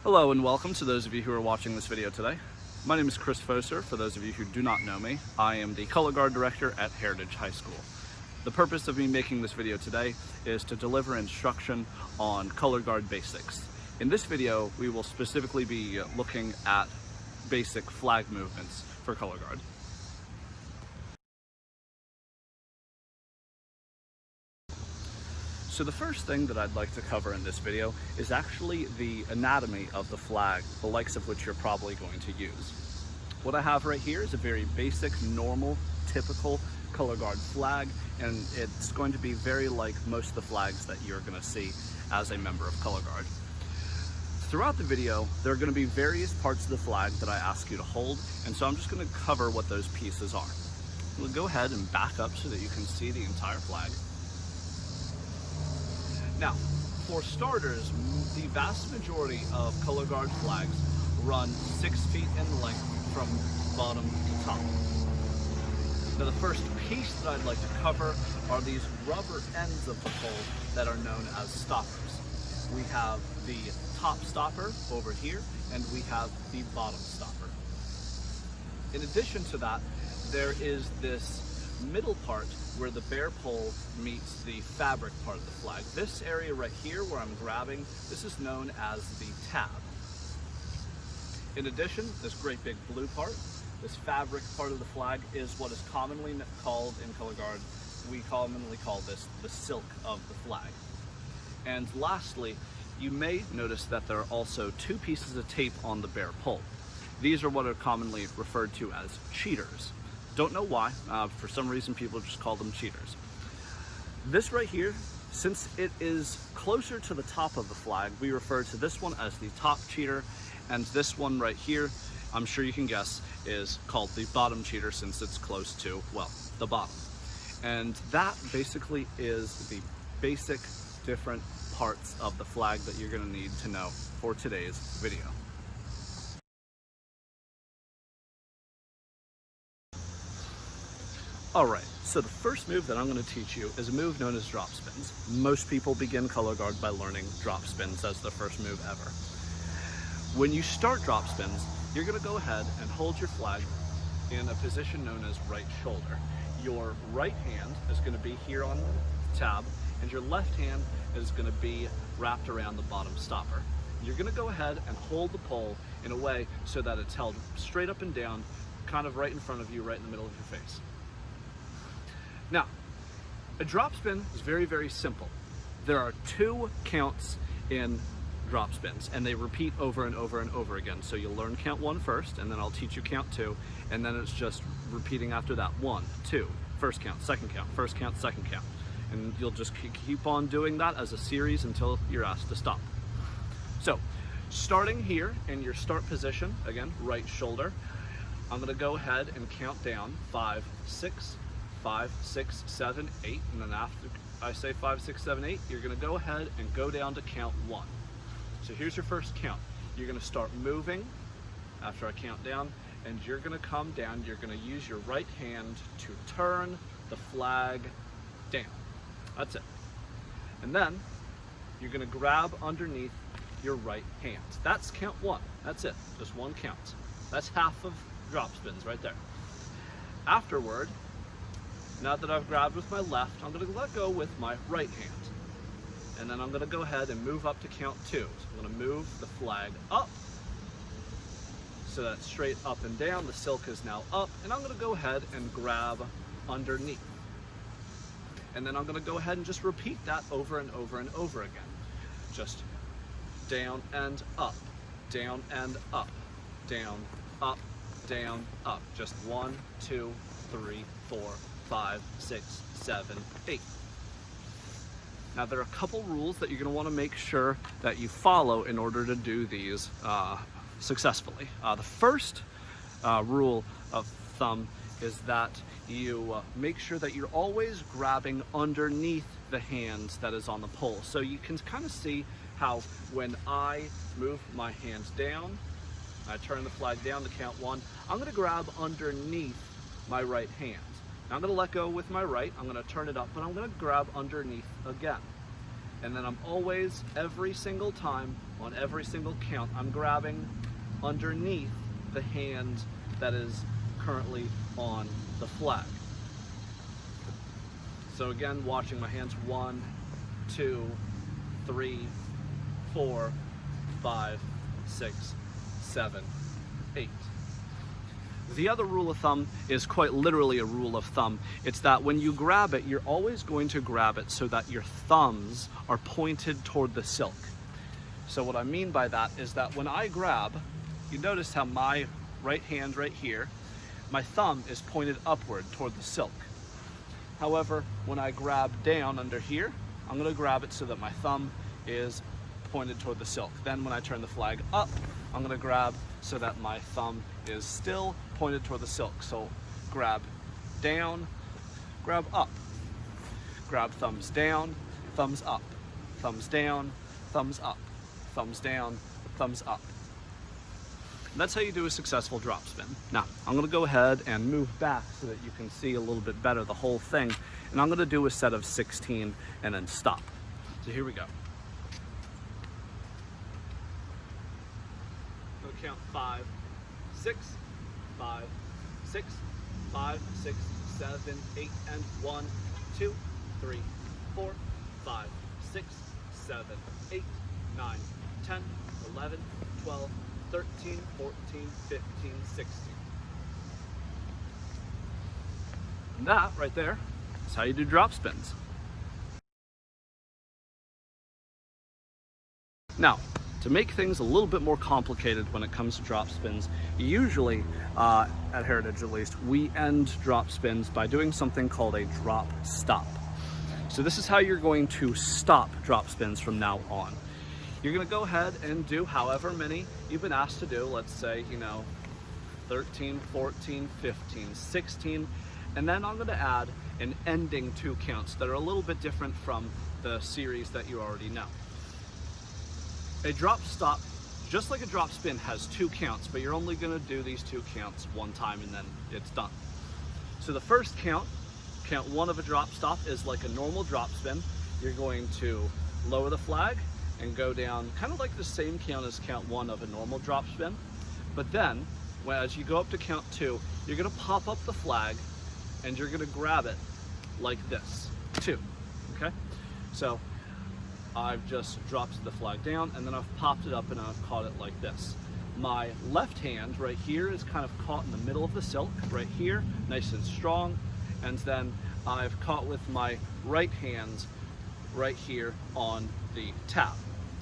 Hello and welcome to those of you who are watching this video today. My name is Chris Foser. For those of you who do not know me, I am the Colorguard director at Heritage High School. The purpose of me making this video today is to deliver instruction on Colorguard basics. In this video, we will specifically be looking at basic flag movements for Colorguard. So the first thing that I'd like to cover in this video is actually the anatomy of the flag, the likes of which you're probably going to use. What I have right here is a very basic, normal, typical Colorguard flag, and it's going to be very like most of the flags that you're going to see as a member of Colorguard. Throughout the video, there are going to be various parts of the flag that I ask you to hold, and so I'm just going to cover what those pieces are. We'll go ahead and back up so that you can see the entire flag. Now, for starters, the vast majority of Colorguard flags run 6 feet in length from bottom to top. Now, the first piece that I'd like to cover are these rubber ends of the pole that are known as stoppers. We have the top stopper over here, and we have the bottom stopper. In addition to that, there is this middle part where the bare pole meets the fabric part of the flag. This area right here where I'm grabbing, this is known as the tab. In addition, this great big blue part, this fabric part of the flag, is what is commonly called in Colorguard, we commonly call this the silk of the flag. And lastly, you may notice that there are also 2 pieces of tape on the bare pole. These are what are commonly referred to as cheaters. Don't know why, for some reason people just call them cheaters. This right here, since it is closer to the top of the flag, we refer to this one as the top cheater, and this one right here, I'm sure you can guess, is called the bottom cheater since it's close to, well, the bottom. And that basically is the basic different parts of the flag that you're going to need to know for today's video. Alright, so the first move that I'm going to teach you is a move known as drop spins. Most people begin Colorguard by learning drop spins as the first move ever. When you start drop spins, you're going to go ahead and hold your flag in a position known as right shoulder. Your right hand is going to be here on the tab, and your left hand is going to be wrapped around the bottom stopper. You're going to go ahead and hold the pole in a way so that it's held straight up and down, kind of right in front of you, right in the middle of your face. Now, a drop spin is very, very simple. There are 2 counts in drop spins, and they repeat over and over and over again. So you'll learn count 1 first, and then I'll teach you count 2, and then it's just repeating after that. 1, 2, first count, second count, first count, second count. And you'll just keep on doing that as a series until you're asked to stop. So, starting here in your start position, again, right shoulder, I'm gonna go ahead and count down 5, 6, 5, 6, 7, 8, and then after I say 5, 6, 7, 8, you're going to go ahead and go down to count 1. So here's your first count. You're going to start moving after I count down, and you're going to come down. You're going to use your right hand to turn the flag down. That's it. And then you're going to grab underneath your right hand. That's count 1. That's it. Just 1 count. That's half of drop spins right there. Afterward, now that I've grabbed with my left, I'm going to let go with my right hand. And then I'm going to go ahead and move up to count 2. So I'm going to move the flag up. So that's straight up and down. The silk is now up. And I'm going to go ahead and grab underneath. And then I'm going to go ahead and just repeat that over and over and over again. Just down and up, down and up, down, up, down, up. Just 1, 2, 3, 4, 5, 6, 7, 8. Now there are a couple rules that you're going to want to make sure that you follow in order to do these successfully. The first rule of thumb is that you make sure that you're always grabbing underneath the hand that is on the pole. So you can kind of see how when I move my hands down, I turn the flag down to count 1, I'm going to grab underneath my right hand. Now I'm going to let go with my right, I'm going to turn it up, but I'm going to grab underneath again. And then I'm always, every single time, on every single count, I'm grabbing underneath the hand that is currently on the flag. So again, watching my hands, 1, 2, 3, 4, 5, 6, 7, 8. The other rule of thumb is quite literally a rule of thumb. It's that when you grab it, you're always going to grab it so that your thumbs are pointed toward the silk. So what I mean by that is that when I grab, you notice how my right hand right here, my thumb is pointed upward toward the silk. However, when I grab down under here, I'm going to grab it so that my thumb is pointed toward the silk. Then when I turn the flag up, I'm going to grab so that my thumb is still pointed toward the silk. So grab down, grab up, grab thumbs down, thumbs up, thumbs down, thumbs up, thumbs down, thumbs up. And that's how you do a successful drop spin. Now, I'm going to go ahead and move back so that you can see a little bit better the whole thing. And I'm going to do a set of 16 and then stop. So here we go. We'll count 5, 6, 5, 6, 5, 6, 7, 8, and 1, 2, 3, 4, 5, 6, 7, 8, 9, 10, 11, 12, 13, 14, 15, 16. And that right there is how you do drop spins. Now, to make things a little bit more complicated when it comes to drop spins, usually, at Heritage at least, we end drop spins by doing something called a drop stop. So this is how you're going to stop drop spins from now on. You're going to go ahead and do however many you've been asked to do. Let's say, 13, 14, 15, 16, and then I'm going to add an ending 2 counts that are a little bit different from the series that you already know. A drop stop, just like a drop spin, has 2 counts, but you're only going to do these 2 counts one time and then it's done. So the first count 1 of a drop stop, is like a normal drop spin. You're going to lower the flag and go down kind of like the same count as count 1 of a normal drop spin. But then, as you go up to count 2, you're going to pop up the flag and you're going to grab it like this, 2, okay? So I've just dropped the flag down and then I've popped it up and I've caught it like this. My left hand right here is kind of caught in the middle of the silk, right here, nice and strong. And then I've caught with my right hand right here on the tab.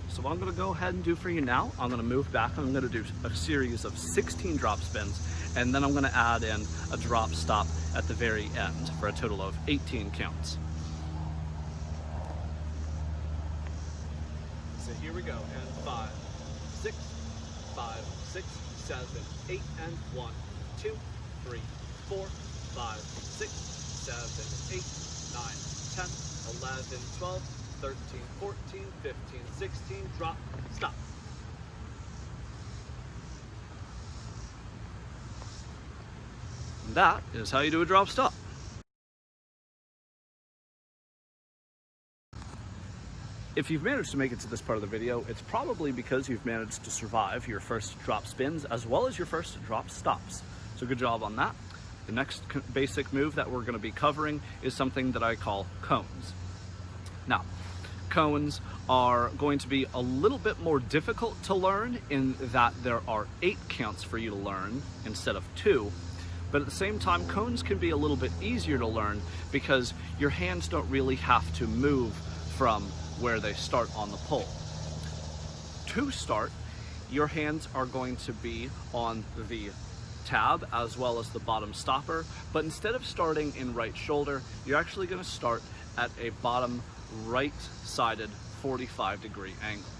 So what I'm going to go ahead and do for you now, I'm going to move back. I'm going to do a series of 16 drop spins, and then I'm going to add in a drop stop at the very end for a total of 18 counts. So here we go, and 5, 6, 5, 6, 7, 8, and 1, 2, 3, 4, 5, 6, 7, 8, 9, 10, 11, 12, 13, 14, 15, 16, drop, stop. And that is how you do a drop stop. If you've managed to make it to this part of the video, it's probably because you've managed to survive your first drop spins as well as your first drop stops. So good job on that. The next basic move that we're going to be covering is something that I call cones. Now, cones are going to be a little bit more difficult to learn in that there are 8 counts for you to learn instead of 2. But at the same time, cones can be a little bit easier to learn because your hands don't really have to move from where they start on the pole. To start, your hands are going to be on the tab as well as the bottom stopper, but instead of starting in right shoulder, you're actually going to start at a bottom right-sided 45-degree angle.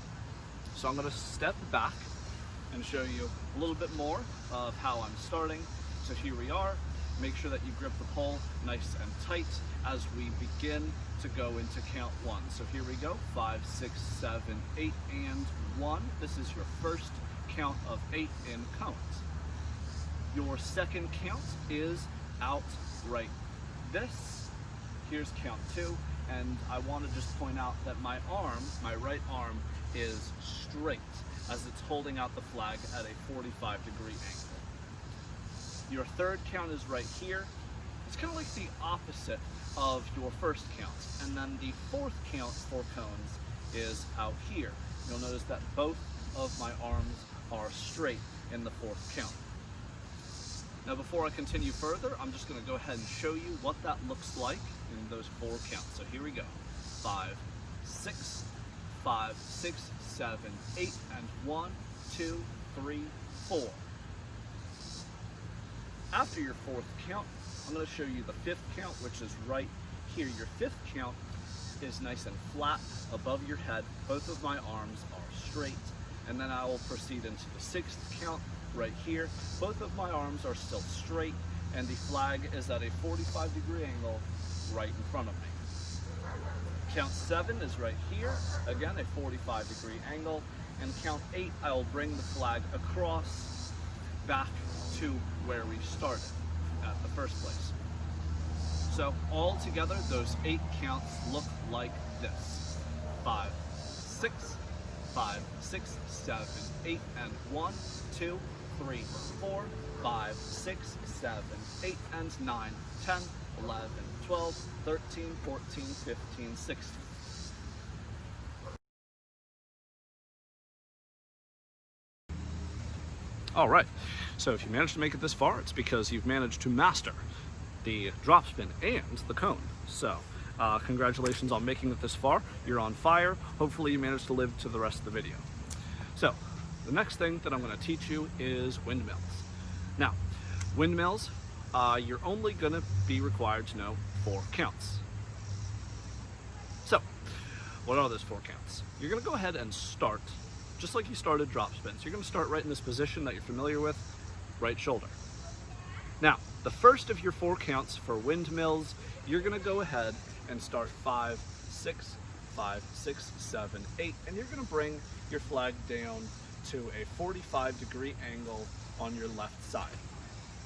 So I'm going to step back and show you a little bit more of how I'm starting. So here we are. Make sure that you grip the pole nice and tight as we begin to go into count 1. So here we go, 5, 6, 7, 8, and 1. This is your first count of 8 in cones. Your second count is out right this. Here's count 2, And I want to just point out that my arm, my right arm, is straight as it's holding out the flag at a 45-degree angle. Your third count is right here. It's kind of like the opposite of your first count. And then the fourth count for cones is out here. You'll notice that both of my arms are straight in the fourth count. Now before I continue further, I'm just going to go ahead and show you what that looks like in those four counts. So here we go. 5, 6, 5, 6, 7, 8, and 1, 2, 3, 4. After your fourth count, I'm going to show you the fifth count, which is right here. Your fifth count is nice and flat above your head. Both of my arms are straight. And then I will proceed into the sixth count right here. Both of my arms are still straight, and the flag is at a 45-degree angle right in front of me. Count 7 is right here, again a 45-degree angle, and count 8 I will bring the flag across back to where we started at the first place. So all together those 8 counts look like this. 5, 6, 5, 6, 7, 8, and 1, 2, 3, 4, 5, 6, 7, 8, and 9, 10, 11, 12, 13, 14, 15, 16. All right, so if you managed to make it this far, it's because you've managed to master the drop spin and the cone. So congratulations on making it this far. You're on fire. Hopefully you managed to live to the rest of the video. So the next thing that I'm going to teach you is windmills. Now, windmills, you're only going to be required to know 4 counts. So, what are those 4 counts? You're going to go ahead and start, just like you started drop spins. You're going to start right in this position that you're familiar with, right shoulder. Now, the first of your 4 counts for windmills, you're going to go ahead and start 5, 6, 5, 6, 7, 8, and you're going to bring your flag down to a 45-degree angle on your left side.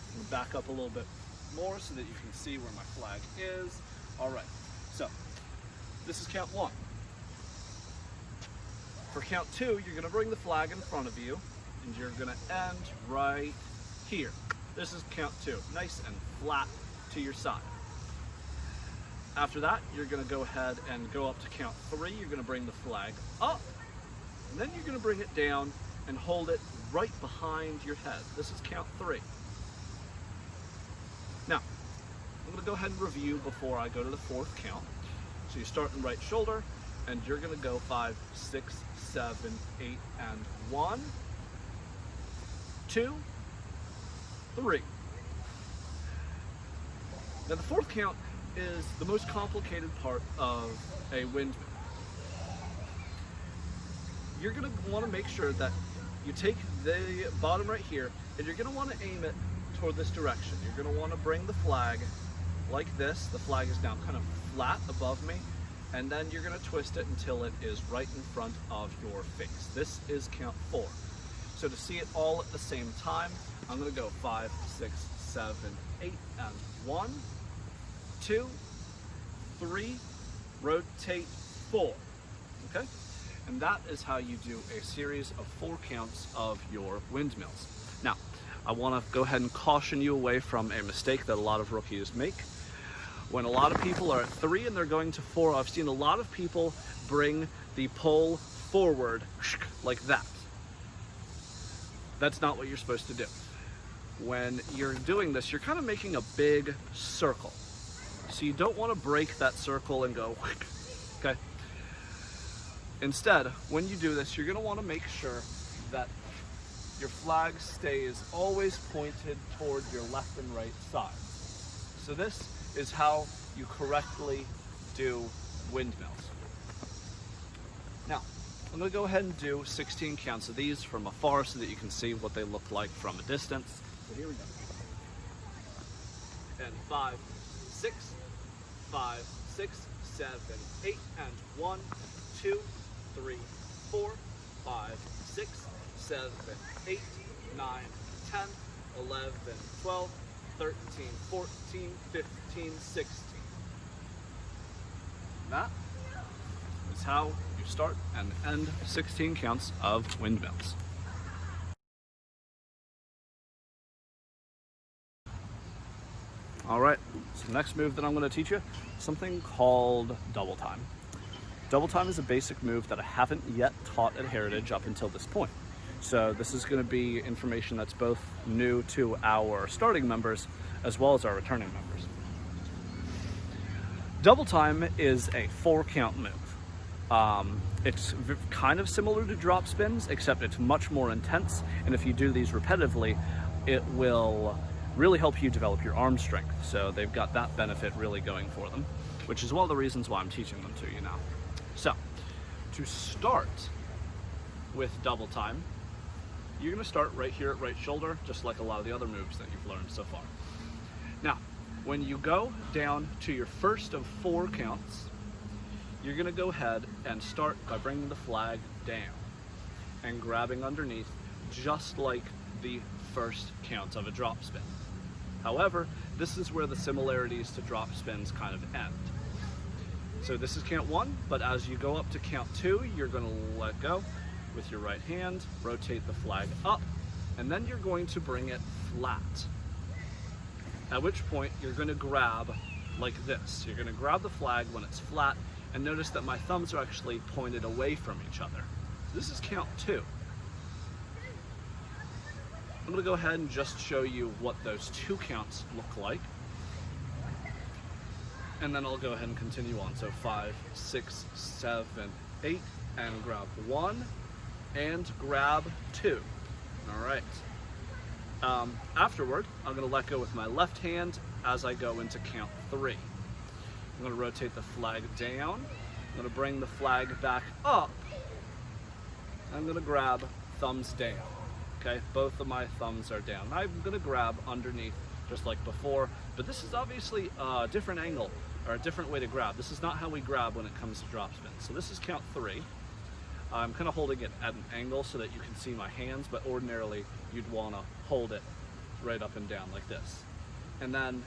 I'm going to back up a little bit more so that you can see where my flag is. All right, so this is count 1. For count 2, you're going to bring the flag in front of you, and you're going to end right here. This is count 2, nice and flat to your side. After that, you're going to go ahead and go up to count 3. You're going to bring the flag up, and then you're going to bring it down and hold it right behind your head. This is count 3. Now, I'm going to go ahead and review before I go to the 4th count. So you start in right shoulder, and you're going to go 5, 6, 7, 8, and 1, 2, 3. Now the 4th count is the most complicated part of a windmill. You're going to want to make sure that you take the bottom right here, and you're going to want to aim it toward this direction. You're going to want to bring the flag like this. The flag is now kind of flat above me, and then you're going to twist it until it is right in front of your face. This is count 4. So to see it all at the same time, I'm going to go 5, 6, 7, 8, and 1, 2, 3, rotate 4. Okay? And that is how you do a series of 4 counts of your windmills. Now, I want to go ahead and caution you away from a mistake that a lot of rookies make. When a lot of people are at 3 and they're going to 4, I've seen a lot of people bring the pole forward like that. That's not what you're supposed to do. When you're doing this, you're kind of making a big circle. So you don't want to break that circle and go, okay? Instead, when you do this, you're going to want to make sure that your flag stays always pointed toward your left and right sides. So this is how you correctly do windmills. Now, I'm going to go ahead and do 16 counts of these from afar so that you can see what they look like from a distance. So here we go. And 5, 6, 5, 6, 7, 8, and 1, 2, 3, 4, 5, 6, 7, 8, 9, 10, 11, 12, 13, 14, 15, 16. that is how you start and end 16 counts of windmills. All right, so the next move that I'm going to teach you, something called double time. Double time is a basic move that I haven't yet taught at Heritage up until this point. So this is going to be information that's both new to our starting members as well as our returning members. Double time is a 4-count move. It's kind of similar to drop spins, except it's much more intense. And if you do these repetitively, it will really help you develop your arm strength. So they've got that benefit really going for them, which is one of the reasons why I'm teaching them to you now. So to start with double time, you're going to start right here at right shoulder, just like a lot of the other moves that you've learned so far. Now, when you go down to your first of 4 counts, you're going to go ahead and start by bringing the flag down and grabbing underneath, just like the first count of a drop spin. However, this is where the similarities to drop spins kind of end. So this is count 1, but as you go up to count 2, you're going to let go with your right hand, rotate the flag up, and then you're going to bring it flat. At which point you're going to grab like this. You're going to grab the flag when it's flat, and notice that my thumbs are actually pointed away from each other. So this is count 2. I'm going to go ahead and just show you what those 2 counts look like. And then I'll go ahead and continue on. So 5, 6, 7, 8, and grab 1, and grab 2. All right. Afterward, I'm going to let go with my left hand as I go into count 3. I'm going to rotate the flag down. I'm going to bring the flag back up. I'm going to grab thumbs down. Okay, both of my thumbs are down. I'm going to grab underneath just like before, but this is obviously a different angle or a different way to grab. This is not how we grab when it comes to drop spin. So this is count 3. I'm kind of holding it at an angle so that you can see my hands, but ordinarily you'd want to hold it right up and down like this. And then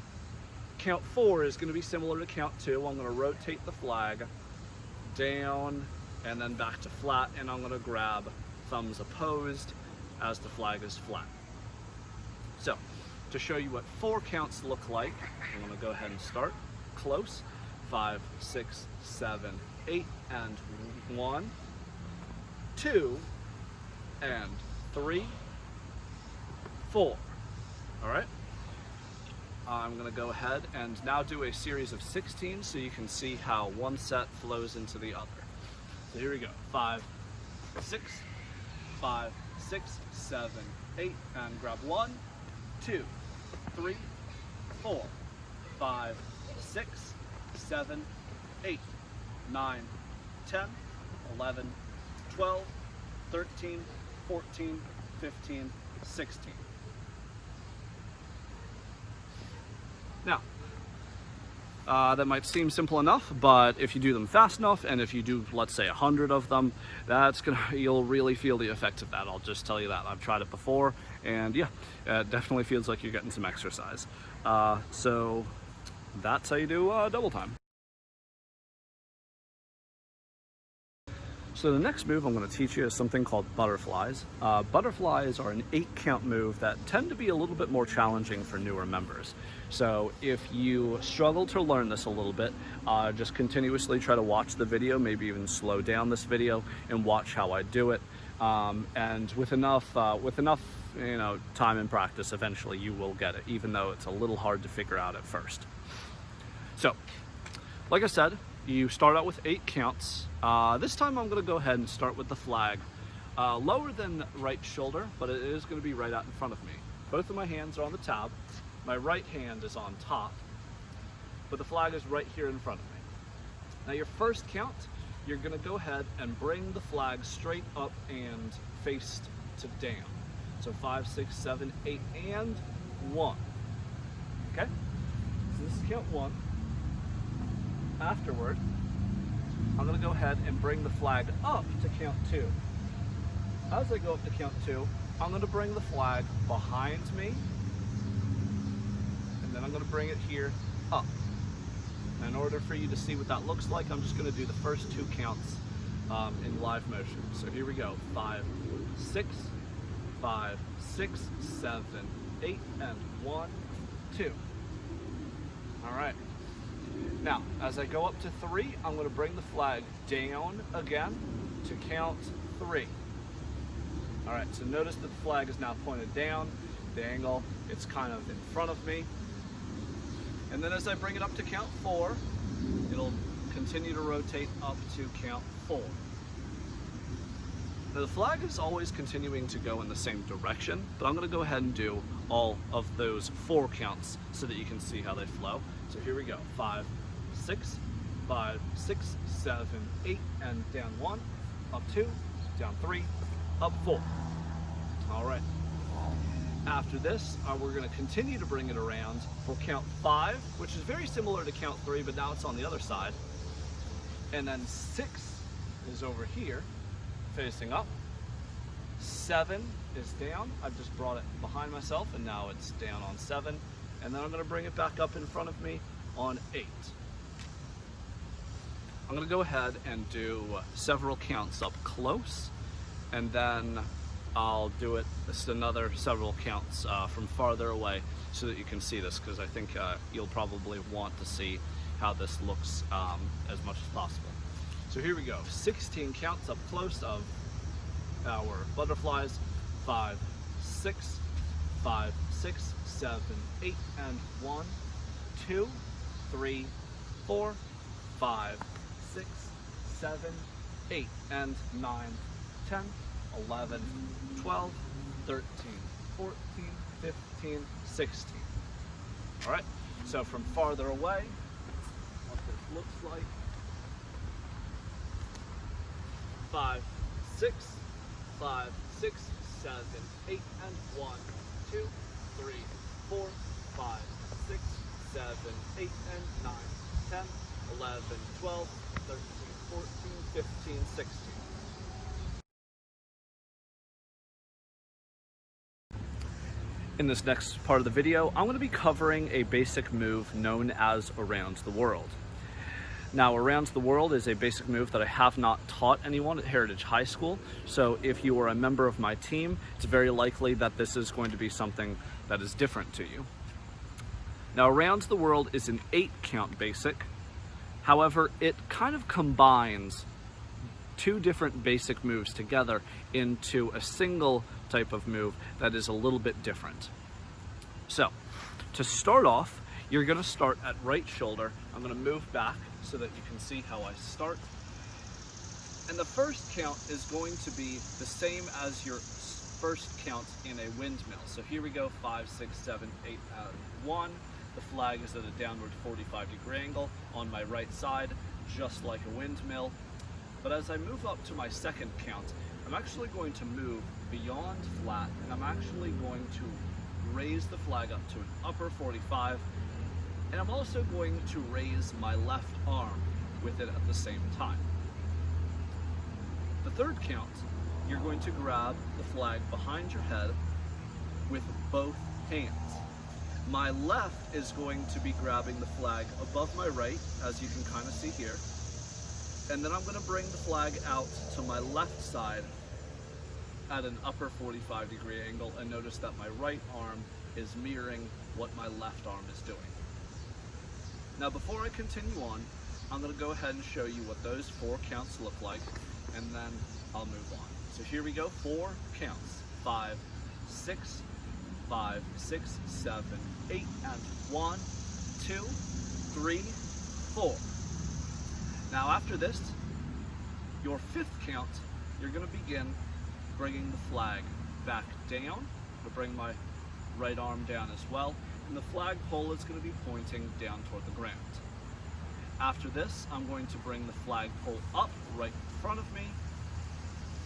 count 4 is going to be similar to count 2. I'm going to rotate the flag down and then back to flat, and I'm going to grab thumbs opposed as the flag is flat. So to show you what 4 counts look like, I'm going to go ahead and start close. 5, 6, 7, 8, and 1, 2, and 3, 4. All right. I'm going to go ahead and now do a series of 16 so you can see how one set flows into the other. So here we go. 5, 6, 5, 6, 7, 8, and grab 1, 2, 3, 4, 5, 6, 7, 8, 9, 10, 11, 12, 13, 14, 15, 16. Now, that might seem simple enough, but if you do them fast enough, and if you do, let's say, 100 of them, you'll really feel the effects of that. I'll just tell you that. I've tried it before, and yeah, it definitely feels like you're getting some exercise. So that's how you do double time. So the next move I'm going to teach you is something called butterflies. Butterflies are an 8-count move that tend to be a little bit more challenging for newer members. So if you struggle to learn this a little bit, just continuously try to watch the video, maybe even slow down this video and watch how I do it. And with enough time and practice, eventually you will get it, even though it's a little hard to figure out at first. So, like I said, you start out with 8 counts. This time I'm going to go ahead and start with the flag lower than right shoulder, but it is going to be right out in front of me. Both of my hands are on the tab. My right hand is on top, but the flag is right here in front of me. Now your first count, you're going to go ahead and bring the flag straight up and faced to down. So 5, 6, 7, 8, and 1. Okay? So this is count 1. Afterward, I'm going to go ahead and bring the flag up to count 2. As I go up to count 2, I'm going to bring the flag behind me, and then I'm going to bring it here up. And in order for you to see what that looks like, I'm just going to do the first 2 counts in live motion. So here we go. 5, 6, 5, 6, 7, 8, and 1, 2. All right. Now, as I go up to 3, I'm going to bring the flag down again to count 3. All right, so notice that the flag is now pointed down, the angle, it's kind of in front of me. And then as I bring it up to count 4, it'll continue to rotate up to count 4. Now the flag is always continuing to go in the same direction, but I'm going to go ahead and do all of those 4 counts so that you can see how they flow. So here we go. 5, 6, 5, 6, 7, 8, and down 1, up 2, down 3, up 4. All right. After this, we're going to continue to bring it around for count 5, which is very similar to count 3, but now it's on the other side. And then 6 is over here, facing up. 7 is down. I've just brought it behind myself, and now it's down on 7. And then I'm going to bring it back up in front of me on 8. I'm going to go ahead and do several counts up close, and then I'll do it just another several counts from farther away so that you can see this, because I think you'll probably want to see how this looks as much as possible. So here we go. 16 counts up close of our butterflies. 5, 6, 5, 6, 7, 8, and 1, 2, 3, 4, 5, 6, 7, 8, and 9, 10, 11, 12, 13, 14, 15, 16. All right, so from farther away, what this looks like. 5, 6, 5, 6, 7, 8, and 1, 2, 3, 4, 5, 6, 7, 8, and 9, 10, 11, 12, 13, 14, 15, 16. In this next part of the video, I'm going to be covering a basic move known as Around the World. Now, Around the World is a basic move that I have not taught anyone at Heritage High School, so if you are a member of my team, it's very likely that this is going to be something that is different to you. Now, Around the World is an 8-count basic. However, it kind of combines 2 different basic moves together into a single type of move that is a little bit different. So, to start off, you're going to start at right shoulder. I'm going to move back so that you can see how I start. And the first count is going to be the same as your first count in a windmill. So here we go, 5, 6, 7, 8, and 1. The flag is at a downward 45-degree angle on my right side, just like a windmill. But as I move up to my second count, I'm actually going to move beyond flat, and I'm actually going to raise the flag up to an upper 45, and I'm also going to raise my left arm with it at the same time. The third count, you're going to grab the flag behind your head with both hands. My left is going to be grabbing the flag above my right, as you can kind of see here. And then I'm going to bring the flag out to my left side at an upper 45-degree angle, and notice that my right arm is mirroring what my left arm is doing. Now, before I continue on, I'm going to go ahead and show you what those 4 counts look like, and then I'll move on. So here we go, 4 counts. 5, 6, 5, 6, 7, 8, and 1, 2, 3, 4. Now after this, your 5th count, you're going to begin bringing the flag back down. I'll bring my right arm down as well, and the flagpole is going to be pointing down toward the ground. After this, I'm going to bring the flagpole up right in front of me,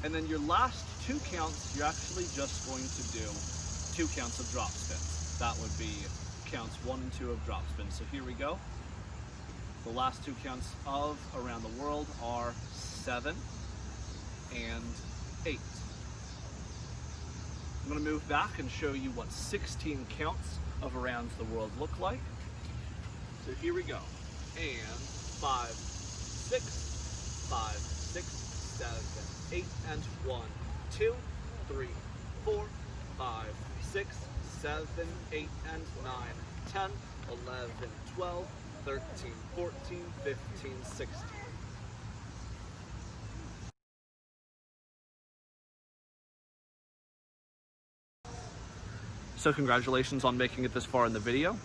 and then your last 2 counts, you're actually just going to do 2 counts of drop spins. That would be counts 1 and 2 of drop spins. So here we go. The last 2 counts of Around the World are 7 and 8. I'm going to move back and show you what 16 counts of Around the World look like. So here we go. and 5, 6, 5, 6, 7, 8, and 1, 2, 3, 4, 5, 6, 7, 8, and 9, 10, 11, 12, 13, 14, 15, 16. So congratulations on making it this far in the video.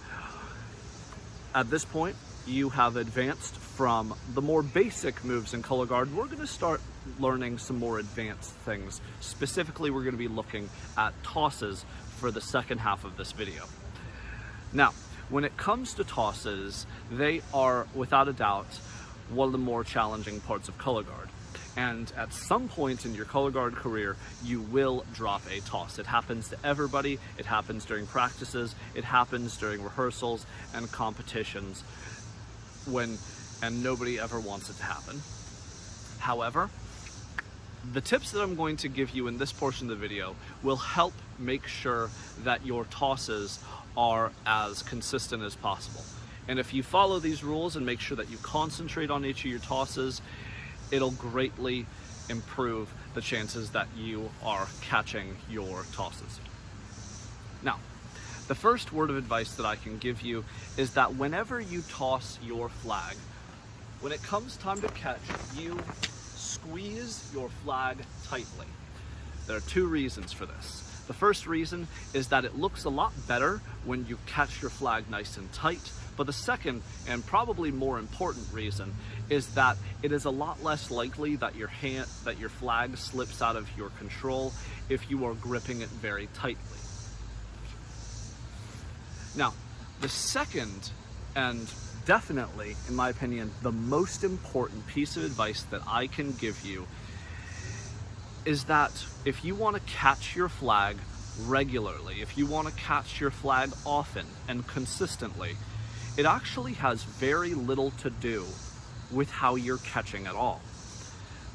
At this point, you have advanced from the more basic moves in Colorguard. We're going to start learning some more advanced things. Specifically, we're going to be looking at tosses for the second half of this video. Now, when it comes to tosses, they are without a doubt one of the more challenging parts of Colorguard. And at some point in your Colorguard career, you will drop a toss. It happens to everybody. It happens during practices. It happens during rehearsals and competitions, and nobody ever wants it to happen. However, the tips that I'm going to give you in this portion of the video will help make sure that your tosses are as consistent as possible. And if you follow these rules and make sure that you concentrate on each of your tosses, it'll greatly improve the chances that you are catching your tosses. Now, the first word of advice that I can give you is that whenever you toss your flag, when it comes time to catch, you squeeze your flag tightly. There are two reasons for this. The first reason is that it looks a lot better when you catch your flag nice and tight, but the second and probably more important reason is that it is a lot less likely that your flag slips out of your control if you are gripping it very tightly. Now, the second and definitely, in my opinion, the most important piece of advice that I can give you is that if you want to catch your flag regularly, if you want to catch your flag often and consistently, it actually has very little to do with how you're catching at all.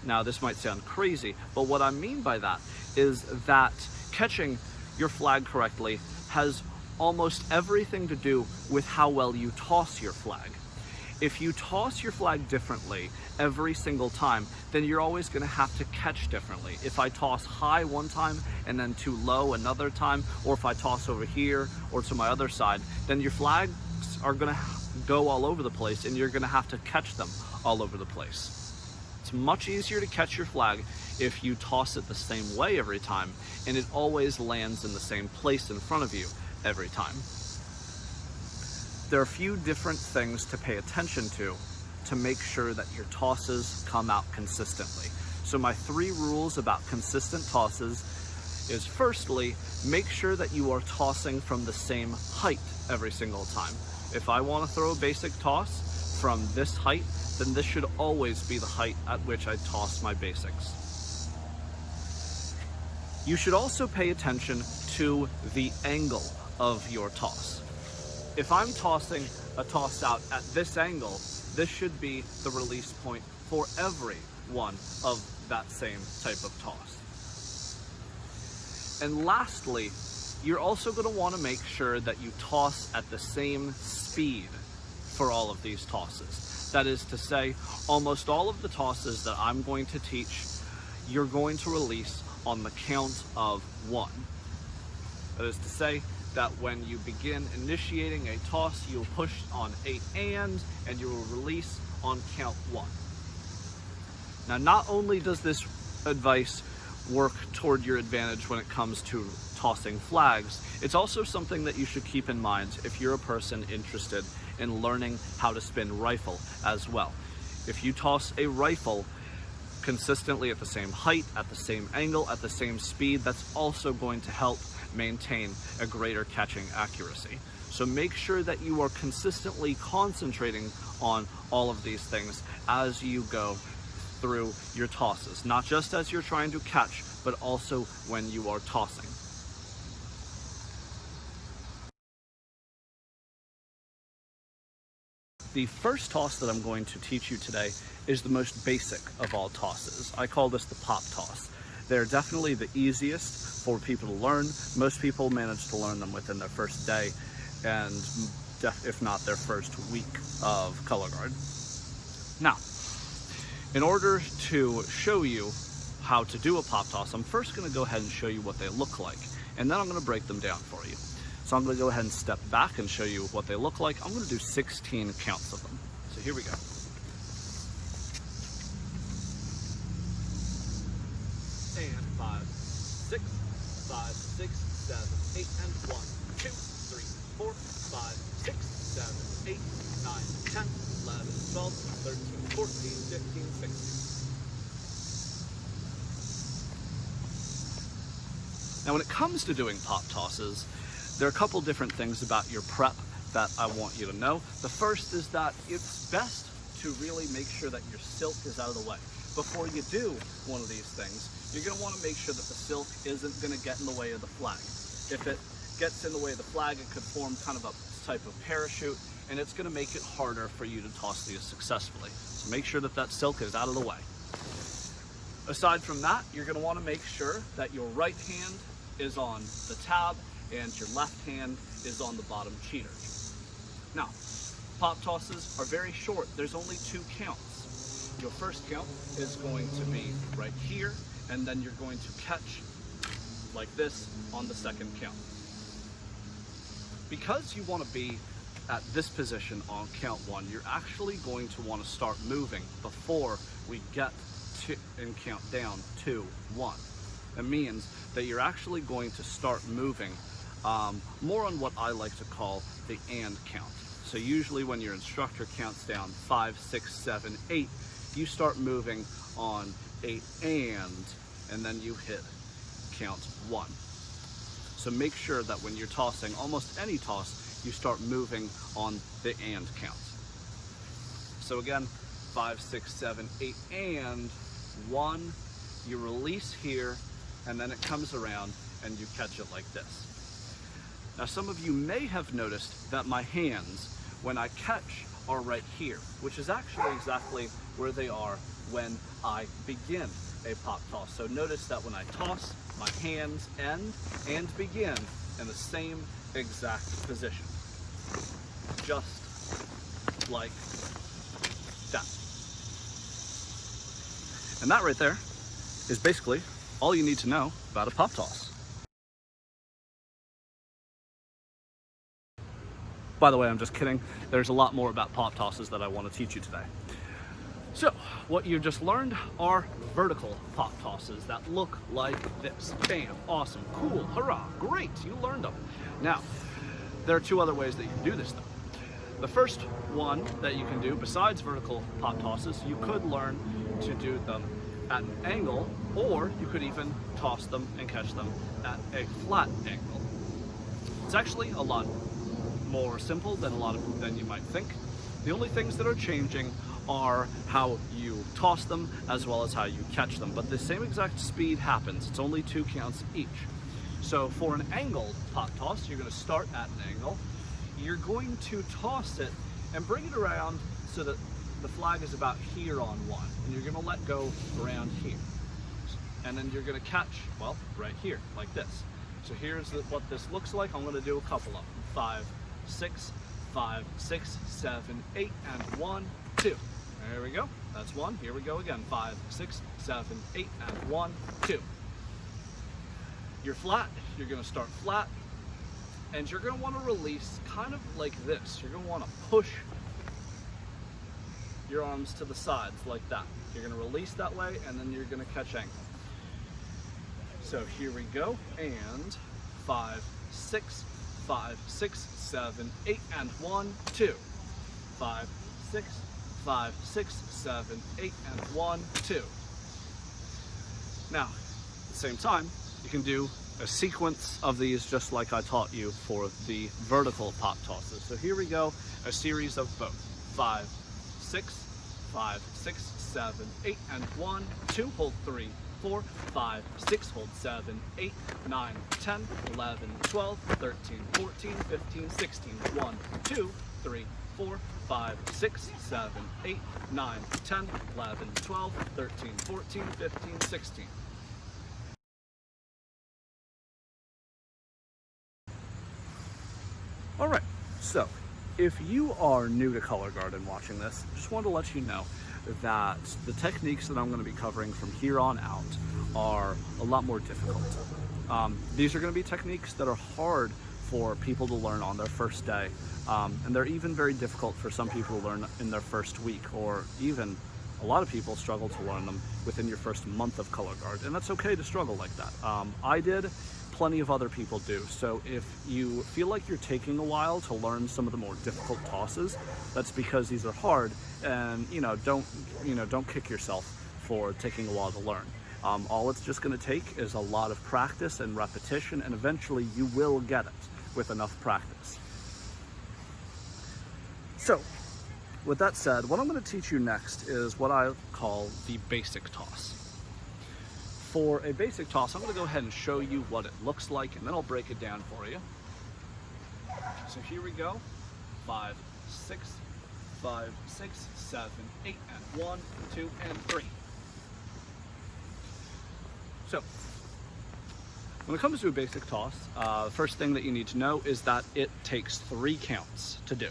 Now, this might sound crazy, but what I mean by that is that catching your flag correctly has almost everything to do with how well you toss your flag. If you toss your flag differently every single time, then you're always going to have to catch differently. If I toss high one time and then too low another time, or if I toss over here or to my other side, then your flags are going to go all over the place and you're going to have to catch them all over the place. It's much easier to catch your flag if you toss it the same way every time and it always lands in the same place in front of you every time. There are a few different things to pay attention to make sure that your tosses come out consistently. So my 3 rules about consistent tosses is, firstly, make sure that you are tossing from the same height every single time. If I want to throw a basic toss from this height, then this should always be the height at which I toss my basics. You should also pay attention to the angle of your toss. If I'm tossing a toss out at this angle, this should be the release point for every one of that same type of toss. And lastly, you're also going to want to make sure that you toss at the same speed for all of these tosses. That is to say, almost all of the tosses that I'm going to teach, you're going to release on the count of 1. That is to say, that when you begin initiating a toss, you'll push on a and you will release on count 1. Now, not only does this advice work toward your advantage when it comes to tossing flags, it's also something that you should keep in mind if you're a person interested in learning how to spin rifle as well. If you toss a rifle consistently at the same height, at the same angle, at the same speed, that's also going to help maintain a greater catching accuracy. So make sure that you are consistently concentrating on all of these things as you go through your tosses, not just as you're trying to catch, but also when you are tossing. The first toss that I'm going to teach you today is the most basic of all tosses. I call this the pop toss. They're definitely the easiest for people to learn. Most people manage to learn them within their first day, and if not their first week of Colorguard. Now, in order to show you how to do a pop toss, I'm first going to go ahead and show you what they look like, and then I'm going to break them down for you. So I'm going to go ahead and step back and show you what they look like. I'm going to do 16 counts of them. So here we go. And 5, 6, 5, 6, 7, 8, and 1, 2, 3, 4, 5, 6, 7, 8, 9, 10, 11, 12, 13, 14, 15, 16. Now when it comes to doing pop tosses, there are a couple different things about your prep that I want you to know. The first is that it's best to really make sure that your silk is out of the way. Before you do one of these things, you're going to want to make sure that the silk isn't going to get in the way of the flag. If it gets in the way of the flag, it could form kind of a type of parachute, and it's going to make it harder for you to toss these successfully. So make sure that that silk is out of the way. Aside from that, you're going to want to make sure that your right hand is on the tab and your left hand is on the bottom cheater. Now, pop tosses are very short. There's only 2 counts. Your first count is going to be right here, and then you're going to catch like this on the second count. Because you want to be at this position on count 1, you're actually going to want to start moving before we get to and count down to 1. It means that you're actually going to start moving more on what I like to call the and count. So usually when your instructor counts down 5, 6, 7, 8, you start moving on 8 and then you hit count 1. So make sure that when you're tossing almost any toss, you start moving on the and count. So again, 5, 6, 7, 8, and 1. You release here, and then it comes around and you catch it like this. Now some of you may have noticed that my hands, when I catch, are right here, which is actually exactly where they are when I begin a pop toss. So notice that when I toss, my hands end and begin in the same exact position. Just like that. And that right there is basically all you need to know about a pop toss. By the way, I'm just kidding. There's a lot more about pop tosses that I want to teach you today. So, what you just learned are vertical pop tosses that look like this. Bam, awesome, cool, hurrah, great, you learned them. Now, there are 2 other ways that you can do this though. The first one that you can do, besides vertical pop tosses, you could learn to do them at an angle, or you could even toss them and catch them at a flat angle. It's actually a lot more simple than than you might think. The only things that are changing are how you toss them as well as how you catch them, but the same exact speed happens. It's only 2 counts each. So for an angled pop toss, you're going to start at an angle. You're going to toss it and bring it around so that the flag is about here on 1, and you're going to let go around here, and then you're going to catch, well, right here like this. So here's what this looks like. I'm going to do a couple of them. 5, 6, 5, 6, 7, 8, and 1, 2. There we go. That's 1. Here we go again. 5, 6, 7, 8, and 1, 2. You're flat. You're going to start flat, and you're going to want to release kind of like this. You're going to want to push your arms to the sides like that. You're going to release that way, and then you're going to catch angle. So here we go, and 5, 6, 5, 6, 7, 8, and 1, 2. 5, 6, 5, 6, 7, 8, and 1, 2. Now, at the same time, you can do a sequence of these just like I taught you for the vertical pop tosses. So here we go, a series of both. 5, 6, 5, 6, 7, 8, and 1, 2, hold 3, 4, 5, 6, hold 7, 8, 9, 10, 11, 12, 13, 14, 15, 16, 1, 2, 3, 4, 5, 6, 7, 8, 9, 10, 11, 12, 13, 14, 15, 16. All right, so if you are new to Colorguard and watching this, just wanted to let you know that the techniques that I'm going to be covering from here on out are a lot more difficult. These are going to be techniques that are hard for people to learn on their first day, and they're even very difficult for some people to learn in their first week, or even a lot of people struggle to learn them within your first month of Colorguard, and that's okay to struggle like that. I did, plenty of other people do. So if you feel like you're taking a while to learn some of the more difficult tosses, that's because these are hard, and don't kick yourself for taking a while to learn. All it's just going to take is a lot of practice and repetition, and eventually you will get it with enough practice. So with that said, what I'm going to teach you next is what I call the basic toss. For a basic toss, I'm going to go ahead and show you what it looks like, and then I'll break it down for you. So here we go. 5, 6, 5, 6, 7, 8, and 1, 2, and 3. So when it comes to a basic toss, the first thing that you need to know is that it takes 3 counts to do.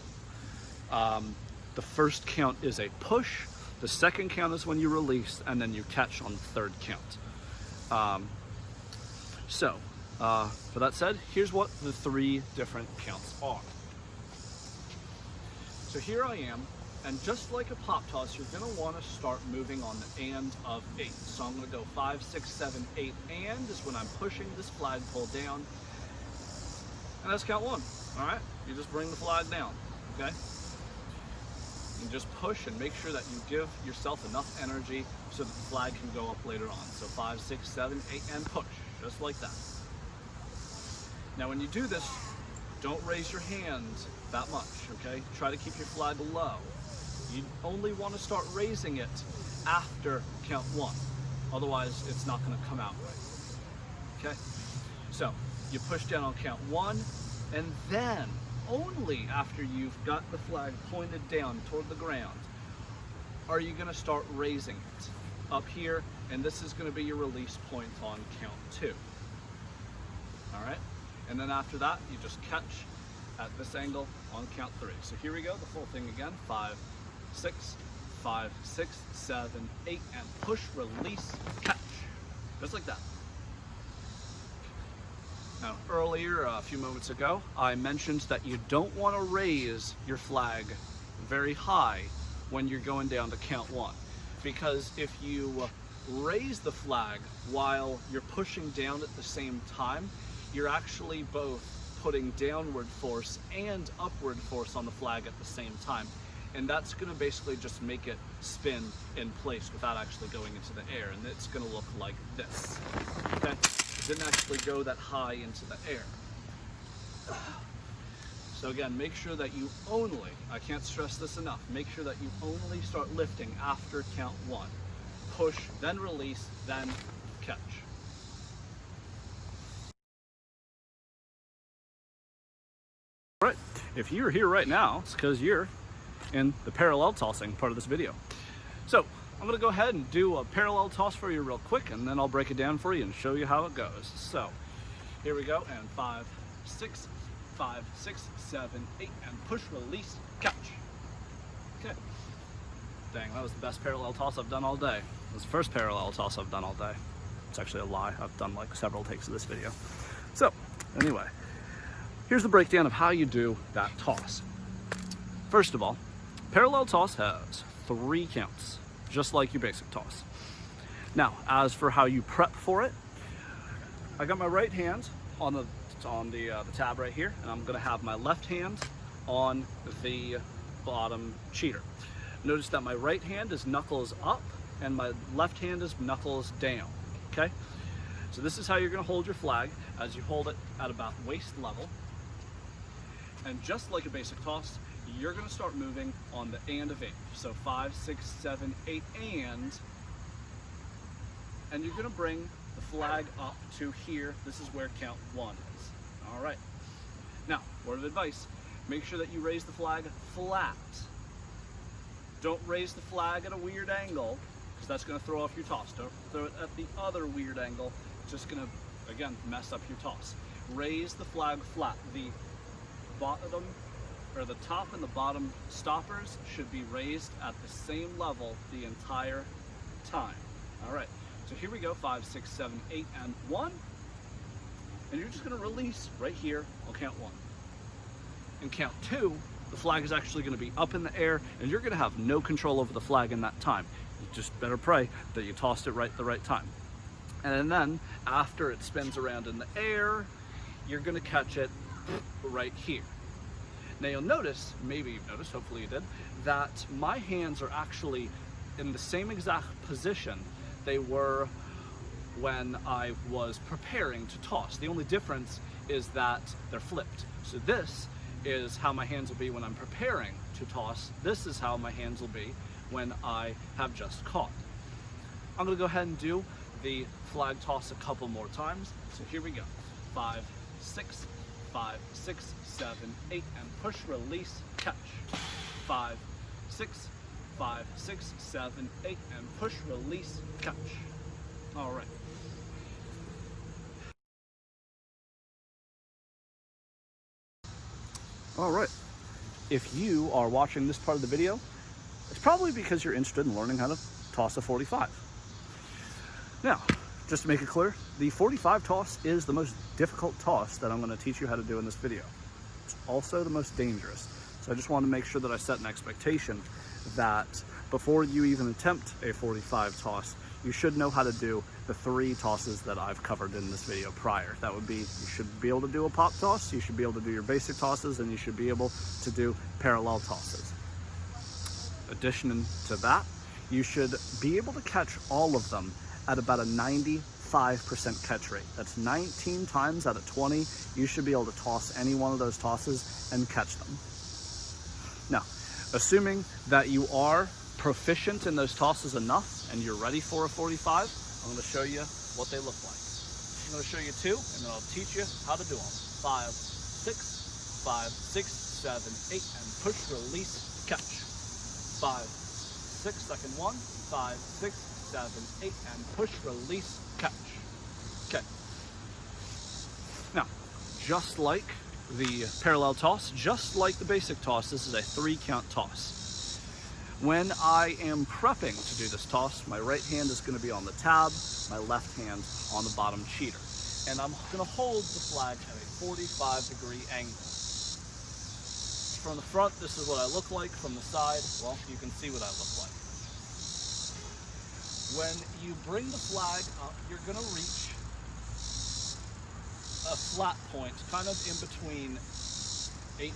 The first count is a push, the second count is when you release, and then you catch on the third count. For that said, here's what the 3 different counts are. So here I am, and just like a pop toss, you're going to want to start moving on the and of 8. So I'm going to go 5, 6, 7, 8, and is when I'm pushing this flagpole down, and that's count 1. All right, you just bring the flag down, okay? And just push and make sure that you give yourself enough energy so that the flag can go up later on. So 5, 6, 7, 8, and push, just like that. Now when you do this, don't raise your hands that much, okay? Try to keep your flag low. You only want to start raising it after count 1. Otherwise, it's not going to come out right, okay? So you push down on count 1, and then only after you've got the flag pointed down toward the ground are you going to start raising it up here, and this is going to be your release point on count 2. All right, and then after that you just catch at this angle on count 3. So here we go, the full thing again. 5, 6, 5, 6, 7, 8, and push, release, catch, just like that. Now, earlier, a few moments ago, I mentioned that you don't want to raise your flag very high when you're going down to count 1, because if you raise the flag while you're pushing down at the same time, you're actually both putting downward force and upward force on the flag at the same time, and that's going to basically just make it spin in place without actually going into the air, and it's going to look like this, okay? Didn't actually go that high into the air. So again, make sure that you only, I can't stress this enough, make sure that you only start lifting after count 1. Push, then release, then catch. Right, if you're here right now, it's because you're in the parallel tossing part of this video. So I'm going to go ahead and do a parallel toss for you real quick, and then I'll break it down for you and show you how it goes. So here we go, and 5, 6, 5, 6, 7, 8, and push, release, catch. Okay. Dang, that was the best parallel toss I've done all day. It was the first parallel toss I've done all day. It's actually a lie. I've done like several takes of this video. So anyway, here's the breakdown of how you do that toss. First of all, parallel toss has 3 counts, just like your basic toss. Now, as for how you prep for it, I got my right hand on the tab right here, and I'm going to have my left hand on the bottom cheater. Notice that my right hand is knuckles up and my left hand is knuckles down, okay? So this is how you're going to hold your flag, as you hold it at about waist level. And just like a basic toss, you're going to start moving on the and of 8. So 5, 6, 7, 8, and you're going to bring the flag up to here. This is where count 1 is. All right. Now, word of advice, make sure that you raise the flag flat. Don't raise the flag at a weird angle, because that's going to throw off your toss. Don't throw it at the other weird angle. It's just going to, again, mess up your toss. Raise the flag flat. The bottom or the top and the bottom stoppers should be raised at the same level the entire time. All right, so here we go, 5, 6, 7, 8, and 1. And you're just gonna release right here on count 1. In count 2, the flag is actually gonna be up in the air and you're gonna have no control over the flag in that time. You just better pray that you tossed it right the right time. And then after it spins around in the air, you're gonna catch it right here. Now you'll notice, maybe you've noticed, hopefully you did, that my hands are actually in the same exact position they were when I was preparing to toss. The only difference is that they're flipped. So this is how my hands will be when I'm preparing to toss. This is how my hands will be when I have just caught. I'm gonna go ahead and do the flag toss a couple more times. So here we go. 5, 6, 5, 6, 7, 8, and push, release, catch. 5, 6, 5, 6, 7, 8, and push, release, catch. All right. All right. If you are watching this part of the video, it's probably because you're interested in learning how to toss a 45. Now, just to make it clear, the 45 toss is the most difficult toss that I'm going to teach you how to do in this video. It's also the most dangerous. So I just want to make sure that I set an expectation that before you even attempt a 45 toss, you should know how to do the 3 tosses that I've covered in this video prior. That would be, you should be able to do a pop toss, you should be able to do your basic tosses, and you should be able to do parallel tosses. Addition to that, you should be able to catch all of them at about a 95% catch rate. That's 19 times out of 20, you should be able to toss any one of those tosses and catch them. Now, assuming that you are proficient in those tosses enough and you're ready for a 45, I'm gonna show you what they look like. I'm gonna show you 2, and then I'll teach you how to do them. 5, 6, 5, 6, 7, 8, and push, release, catch. 5, 6, second 1, 5, 6, 7, 8, and push, release, catch. Okay. Now, just like the parallel toss, just like the basic toss, this is a 3-count toss. When I am prepping to do this toss, my right hand is going to be on the tab, my left hand on the bottom cheater. And I'm going to hold the flag at a 45-degree angle. From the front, this is what I look like. From the side, well, you can see what I look like. When you bring the flag up, you're going to reach a flat point, kind of in between 8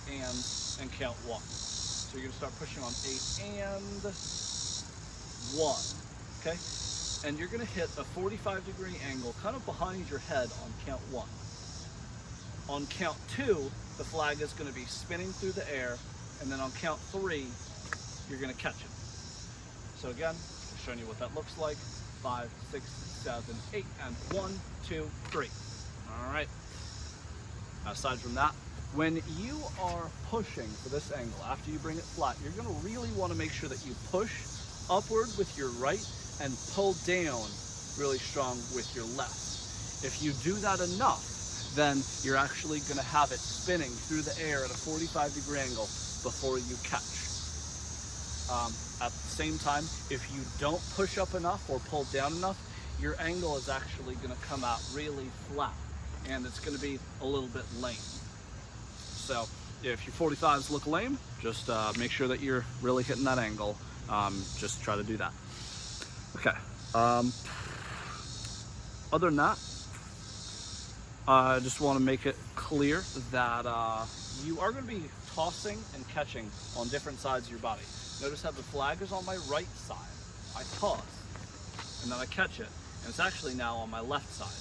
and count 1. So you're going to start pushing on 8 and 1, okay? And you're going to hit a 45-degree angle kind of behind your head on count 1. On count 2, the flag is going to be spinning through the air, and then on count 3, you're going to catch it. So again, just showing you what that looks like. 5, 6, 7, 8, and 1, 2, 3. All right. Aside from that, when you are pushing for this angle, after you bring it flat, you're going to really want to make sure that you push upward with your right and pull down really strong with your left. If you do that enough, then you're actually going to have it spinning through the air at a 45-degree angle before you catch. At the same time, if you don't push up enough or pull down enough, your angle is actually going to come out really flat, and it's going to be a little bit lame. So if your 45s look lame, just make sure that you're really hitting that angle. Just try to do that. Okay. Other than that, I just want to make it clear that you are going to be tossing and catching on different sides of your body. Notice how the flag is on my right side. I toss, and then I catch it, and it's actually now on my left side.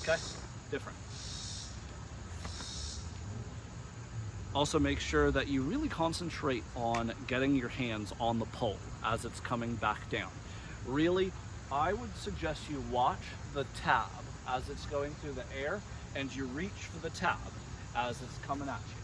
Okay? Different. Also make sure that you really concentrate on getting your hands on the pole as it's coming back down. Really, I would suggest you watch the tab as it's going through the air, and you reach for the tab as it's coming at you.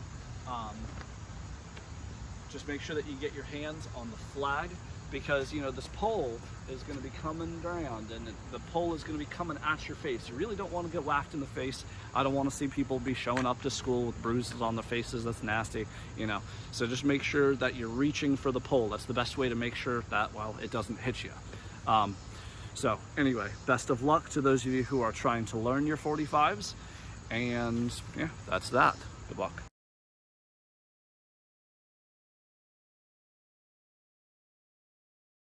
Just make sure that you get your hands on the flag because you know this pole is going to be coming around, and the pole is going to be coming at your face. You really don't want to get whacked in the face. I don't want to see people be showing up to school with bruises on their faces. That's nasty, you know. So just make sure that you're reaching for the pole. That's the best way to make sure that, well, it doesn't hit you. So anyway, best of luck to those of you who are trying to learn your 45s, and yeah, that's that. Good luck.